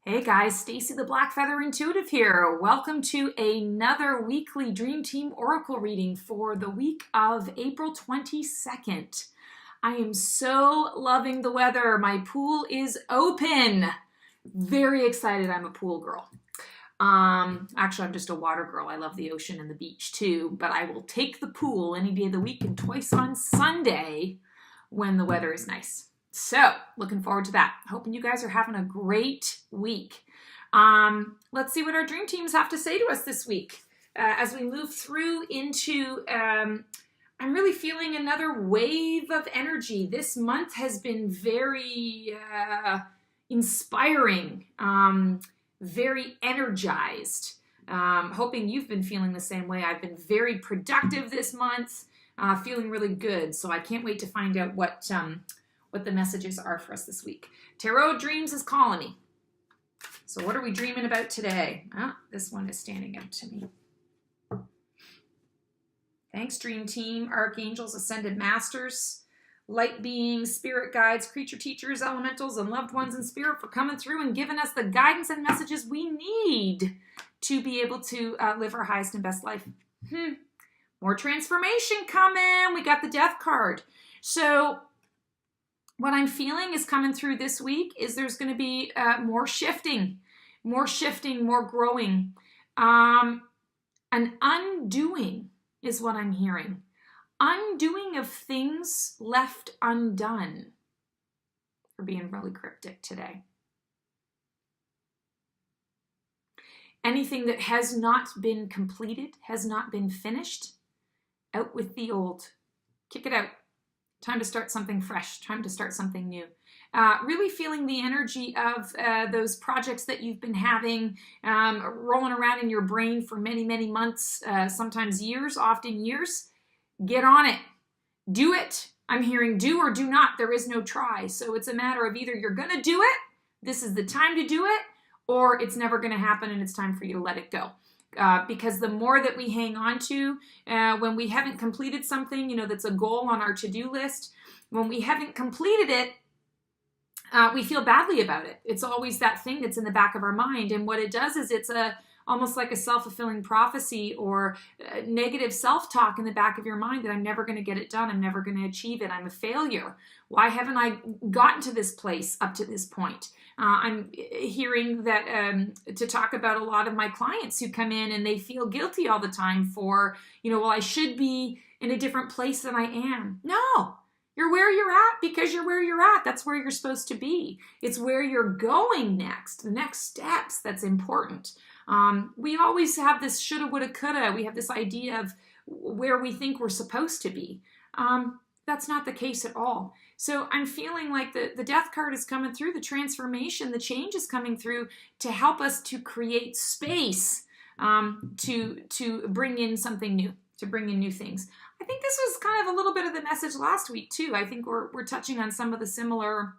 Hey guys, Stacy the Black Feather Intuitive here. Welcome to another weekly Dream Team Oracle reading for the week of April 22nd. I am so loving the weather. My pool is open. Very excited. I'm a pool girl. Actually, I'm just a water girl. I love the ocean and the beach too, but I will take the pool any day of the week and twice on Sunday when the weather is nice. So, looking forward to that. Hoping you guys are having a great week. Let's see what our dream teams have to say to us this week. As we move through into, I'm really feeling another wave of energy. This month has been very inspiring, very energized. Hoping you've been feeling the same way. I've been very productive this month, feeling really good. So I can't wait to find out what the messages are for us this week. Tarot Dreams is calling me. So what are we dreaming about today? This one is standing out to me. Thanks, Dream Team, Archangels, Ascended Masters, Light Beings, Spirit Guides, Creature Teachers, Elementals, and Loved Ones in Spirit for coming through and giving us the guidance and messages we need to be able to live our highest and best life. More transformation coming. We got the Death card. So what I'm feeling is coming through this week is there's going to be more shifting, more growing. An undoing is what I'm hearing. Undoing of things left undone. We're being really cryptic today. Anything that has not been completed, has not been finished, out with the old. Kick it out. Time to start something fresh, time to start something new. Really feeling the energy of those projects that you've been having rolling around in your brain for many, many months, sometimes years, often years. Get on it. Do it. I'm hearing do or do not. There is no try. So it's a matter of either you're going to do it, this is the time to do it, or it's never going to happen and it's time for you to let it go. Because the more that we hang on to, when we haven't completed something, that's a goal on our to-do list, when we haven't completed it, we feel badly about it. It's always that thing that's in the back of our mind. And what it does is it's almost like a self-fulfilling prophecy or negative self-talk in the back of your mind that I'm never going to get it done. I'm never going to achieve it. I'm a failure. Why haven't I gotten to this place up to this point? I'm hearing that to talk about a lot of my clients who come in and they feel guilty all the time for, well, I should be in a different place than I am. No, you're where you're at because you're where you're at. That's where you're supposed to be. It's where you're going next, the next steps that's important. We always have this shoulda, woulda, coulda. We have this idea of where we think we're supposed to be. That's not the case at all. So I'm feeling like the Death card is coming through, the transformation, the change is coming through to help us to create space to bring in something new, to bring in new things. I think this was kind of a little bit of the message last week too. I think we're touching on some of the similar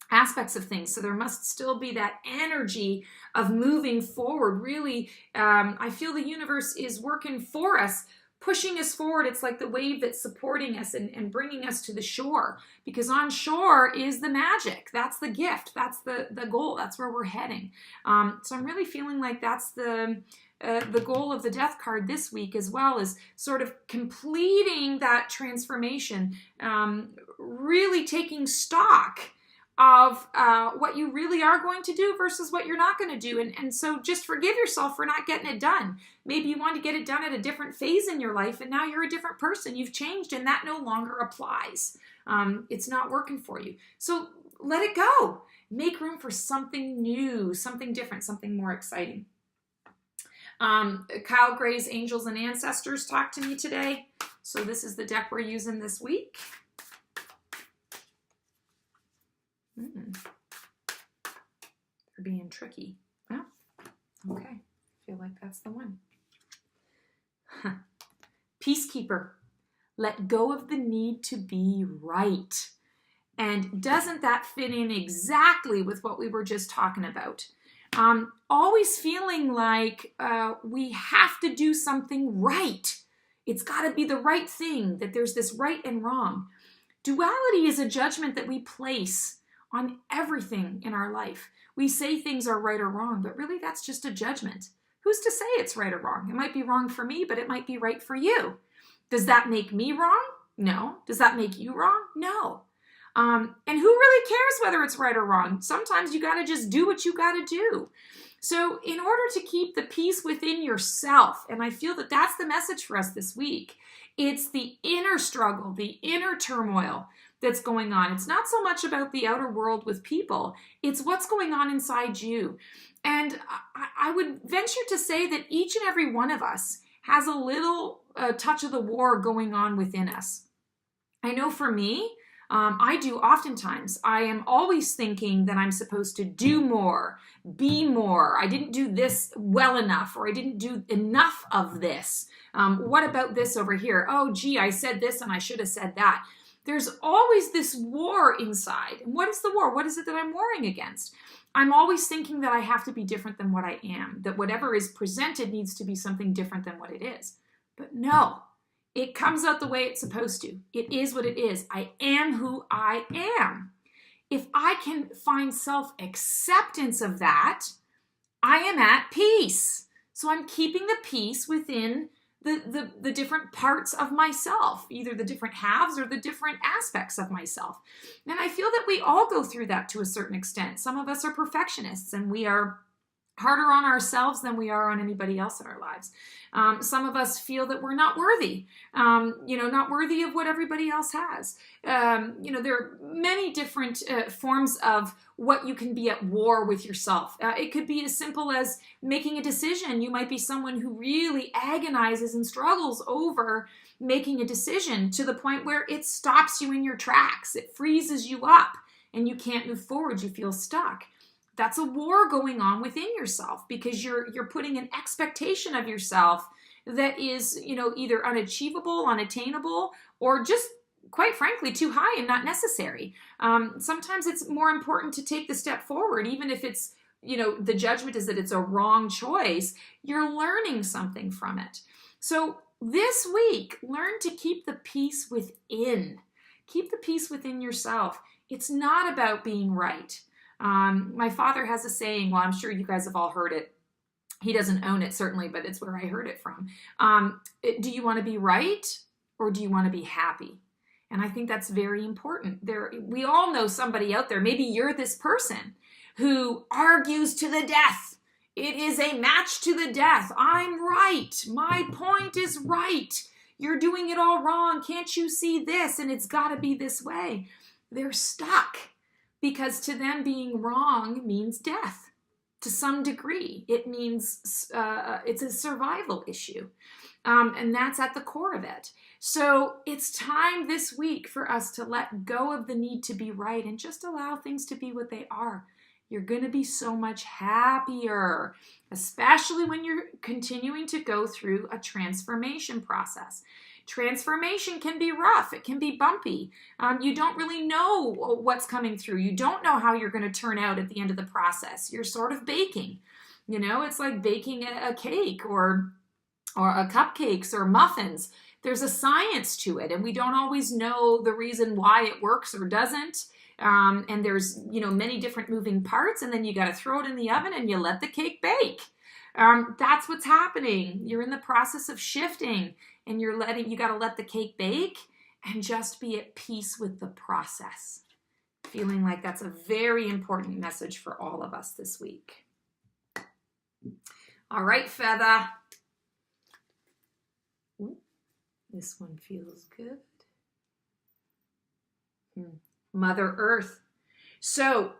aspects of things. So there must still be that energy of moving forward. Really, I feel the universe is working for us, pushing us forward. It's like the wave that's supporting us and bringing us to the shore, because on shore is the magic. That's the gift. That's the goal. That's where we're heading. So I'm really feeling like that's the goal of the Death card this week, as well as sort of completing that transformation, really taking stock of what you really are going to do versus what you're not going to do. And so just forgive yourself for not getting it done. Maybe you want to get it done at a different phase in your life, and now you're a different person. You've changed, and that no longer applies. It's not working for you. So let it go. Make room for something new, something different, something more exciting. Kyle Gray's Angels and Ancestors talked to me today. So this is the deck we're using this week. They're being tricky. Oh, okay. Feel like that's the one. Peacekeeper. Let go of the need to be right. And doesn't that fit in exactly with what we were just talking about? Always feeling like we have to do something right. It's got to be the right thing, that there's this right and wrong. Duality is a judgment that we place on everything in our life. We say things are right or wrong, but really that's just a judgment. Who's to say it's right or wrong? It might be wrong for me, but it might be right for you. Does that make me wrong? No. Does that make you wrong? No. And who really cares whether it's right or wrong? Sometimes you got to just do what you got to do. So in order to keep the peace within yourself, and I feel that that's the message for us this week, it's the inner struggle, the inner turmoil that's going on. It's not so much about the outer world with people. It's what's going on inside you. And I would venture to say that each and every one of us has a little touch of the war going on within us. I know for me, I do oftentimes. I am always thinking that I'm supposed to do more, be more. I didn't do this well enough, or I didn't do enough of this. What about this over here? Oh, gee, I said this and I should have said that. There's always this war inside. And what is the war? What is it that I'm warring against? I'm always thinking that I have to be different than what I am, that whatever is presented needs to be something different than what it is. But no. It comes out the way it's supposed to. It is what it is. I am who I am. If I can find self-acceptance of that, I am at peace. So I'm keeping the peace within the different parts of myself, either the different halves or the different aspects of myself. And I feel that we all go through that to a certain extent. Some of us are perfectionists, and we are harder on ourselves than we are on anybody else in our lives. Some of us feel that we're not worthy, not worthy of what everybody else has. There are many different forms of what you can be at war with yourself. It could be as simple as making a decision. You might be someone who really agonizes and struggles over making a decision to the point where it stops you in your tracks. It freezes you up and you can't move forward. You feel stuck. That's a war going on within yourself because you're putting an expectation of yourself that is, either unachievable, unattainable, or just, quite frankly, too high and not necessary. Sometimes it's more important to take the step forward, even if it's, the judgment is that it's a wrong choice. You're learning something from it. So this week, learn to keep the peace within. Keep the peace within yourself. It's not about being right. My father has a saying, well, I'm sure you guys have all heard it. He doesn't own it, certainly, but it's where I heard it from. Do you want to be right or do you want to be happy? And I think that's very important. We all know somebody out there, maybe you're this person who argues to the death. It is a match to the death. I'm right. My point is right. You're doing it all wrong. Can't you see this? And it's got to be this way. They're stuck. Because to them being wrong means death. To some degree, it means it's a survival issue. And that's at the core of it. So it's time this week for us to let go of the need to be right and just allow things to be what they are. You're going to be so much happier, especially when you're continuing to go through a transformation process. Transformation can be rough. It can be bumpy. You don't really know what's coming through. You don't know how you're going to turn out at the end of the process. You're sort of baking. It's like baking a cake or a cupcakes or muffins. There's a science to it, and we don't always know the reason why it works or doesn't. And there's, many different moving parts, and then you got to throw it in the oven and you let the cake bake. That's what's happening. You're in the process of shifting. And you got to let the cake bake and just be at peace with the process. Feeling like that's a very important message for all of us this week. All right, Feather. Ooh, this one feels good. Mother Earth. So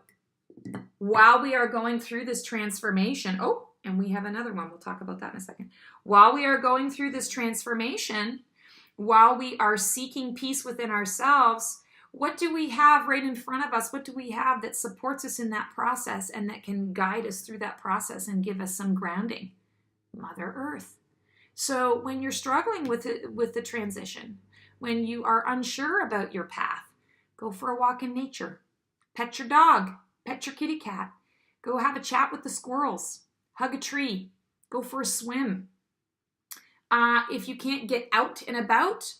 while we are going through this transformation, and we have another one. We'll talk about that in a second. While we are going through this transformation, while we are seeking peace within ourselves, what do we have right in front of us? What do we have that supports us in that process and that can guide us through that process and give us some grounding? Mother Earth. So when you're struggling with the transition, when you are unsure about your path, go for a walk in nature. Pet your dog. Pet your kitty cat. Go have a chat with the squirrels. Hug a tree. Go for a swim. If you can't get out and about,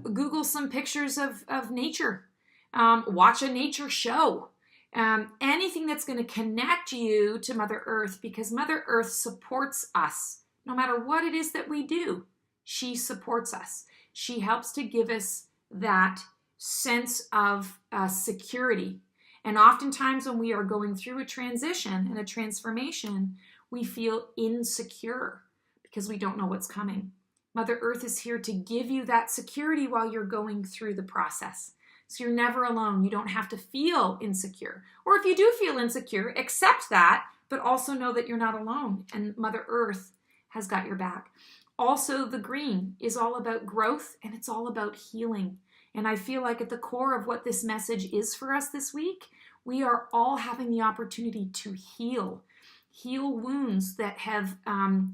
Google some pictures of nature. Watch a nature show. Anything that's going to connect you to Mother Earth, because Mother Earth supports us. No matter what it is that we do, she supports us. She helps to give us that sense of security. And oftentimes when we are going through a transition and a transformation, we feel insecure because we don't know what's coming. Mother Earth is here to give you that security while you're going through the process. So you're never alone. You don't have to feel insecure. Or if you do feel insecure, accept that, but also know that you're not alone. And Mother Earth has got your back. Also, the green is all about growth and it's all about healing. And I feel like at the core of what this message is for us this week, we are all having the opportunity to heal. Heal wounds that have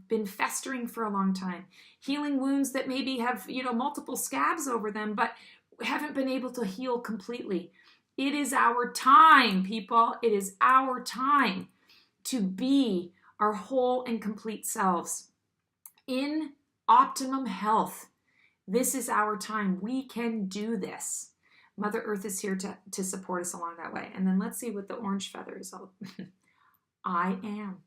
been festering for a long time. Healing wounds that maybe have, multiple scabs over them, but haven't been able to heal completely. It is our time, people. It is our time to be our whole and complete selves in optimum health. This is our time. We can do this. Mother Earth is here to support us along that way. And then let's see what the orange feather is all. I am.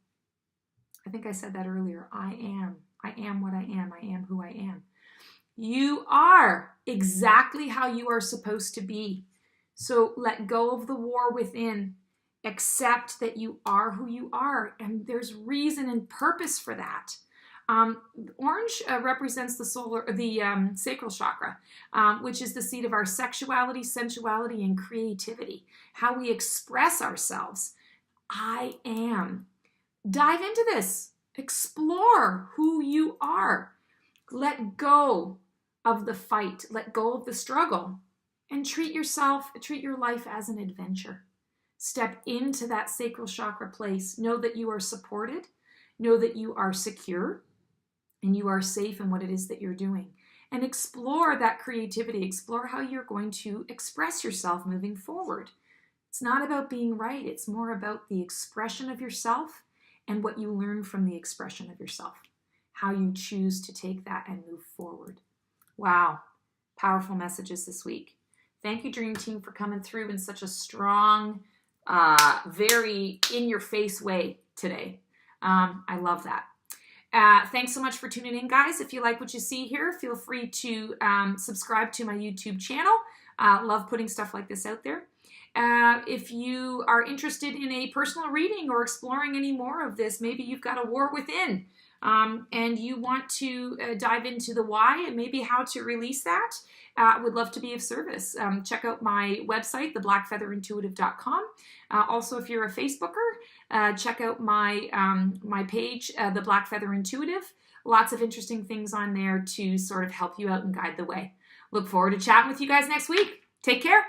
I think I said that earlier. I am. I am what I am. I am who I am. You are exactly how you are supposed to be. So let go of the war within. Accept that you are who you are. And there's reason and purpose for that. Orange represents the sacral chakra, which is the seat of our sexuality, sensuality, and creativity. How we express ourselves. I am. Dive into this. Explore who you are. Let go of the fight. Let go of the struggle. And treat your life as an adventure. Step into that sacral chakra place. Know that you are supported. Know that you are secure. And you are safe in what it is that you're doing. And explore that creativity. Explore how you're going to express yourself moving forward. It's not about being right. It's more about the expression of yourself and what you learn from the expression of yourself. How you choose to take that and move forward. Wow. Powerful messages this week. Thank you, Dream Team, for coming through in such a strong, very in-your-face way today. I love that. Thanks so much for tuning in, guys. If you like what you see here, feel free to subscribe to my YouTube channel. Love putting stuff like this out there. If you are interested in a personal reading or exploring any more of this, maybe you've got a war within and you want to dive into the why and maybe how to release that, would love to be of service. Check out my website, theblackfeatherintuitive.com. Also, if you're a Facebooker, check out my page, The Black Feather Intuitive. Lots of interesting things on there to sort of help you out and guide the way. Look forward to chatting with you guys next week. Take care.